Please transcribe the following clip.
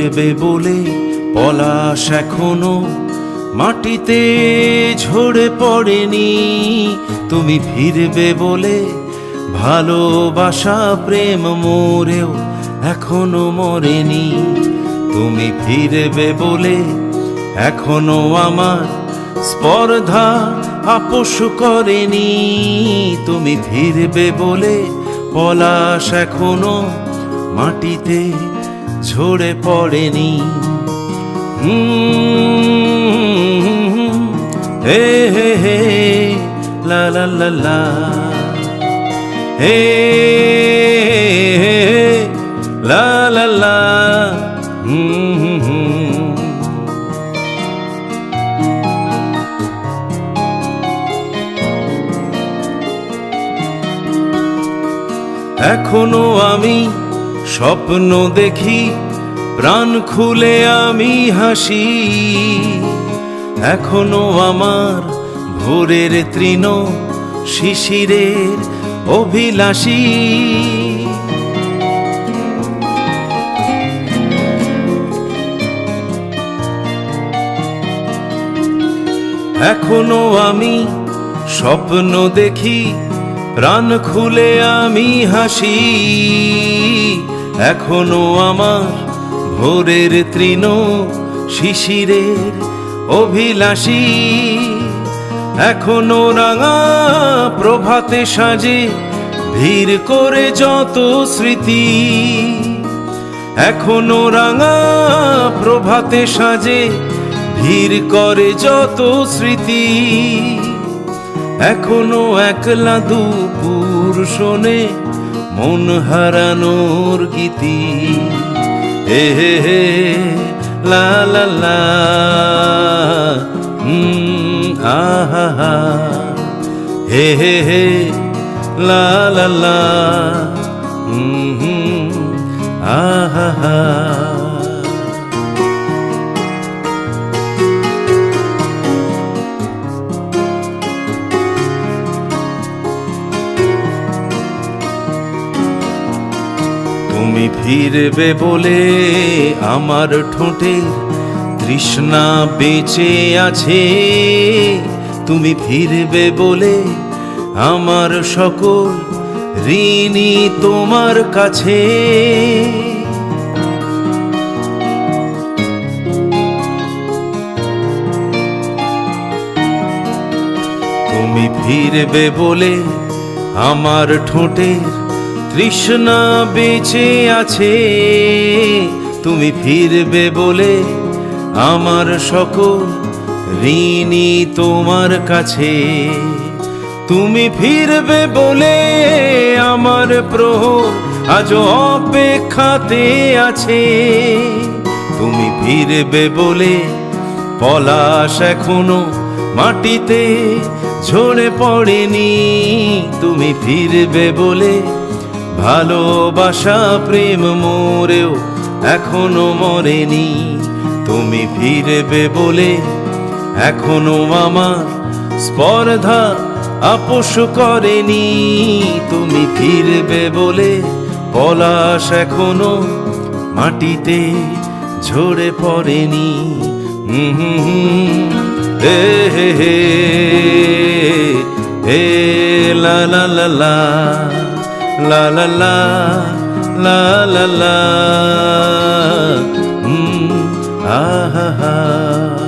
ফিরবে বলে পলাশ এখনো মাটিতে ঝরে পড়েনি। তুমি ফিরবে বলে ভালোবাসা প্রেম মরেও এখনো মরেনি। তুমি ফিরবে বলে এখনো আমার স্পর্ধা আপোষ করেনি। তুমি ফিরবে বলে পলাশ এখনো মাটিতে ঝরে পড়েনি। হে হে হে লা লা লা লা, হে লা লা লা। এখনো আমি স্বপ্ন দেখি, প্রাণ খুলে আমি হাসি। এখনো আমার ভোরের তৃণ শিশিরের অভিলাষী। এখনো আমি স্বপ্ন দেখি, প্রাণ খুলে আমি হাসি। এখনো আমার ভোরের তৃণ শিশিরের অভিলাষী। এখনো রাঙা প্রভাতে সাজে ভিড় করে যত স্মৃতি। এখনো রাঙা প্রভাতে সাজে ভিড় করে যত স্মৃতি। এখনো একলা দুপুর শোনে মন হারানোর গীতি। হে হে হে লা লা লা, আহা হা, হে হে হে লা লা লা, আহা হা। তুমি ফিরবে বলে আমার ঠোঁটে তৃষ্ণা বেঁচে আছে। তুমি ফিরবে বলে আমার সকল ঋণী তোমার কাছে। তুমি ফিরবে বলে আমার ঠোঁটের তৃষ্ণা বেঁচে আছে। তুমি ফিরবে বলে আমার সকল ঋণী তোমার কাছে। তুমি ফিরবে বলে আমার প্রহর আজ অপেক্ষাতে আছে। তুমি ফিরবে বলে পলাশ এখনো মাটিতে ঝরে পড়েনি। তুমি ফিরবে বলে ভালোবাসা প্রেম মরেও এখনো মরেনি। তুমি ফিরবে বলে এখনো আমার স্পর্ধা আপোষ করেনি। তুমি ফিরবে বলে পলাশ এখনো মাটিতে ঝরে পড়েনি। হে হে হে হে লা লা লা লা, la la la la la la, ah ha ha.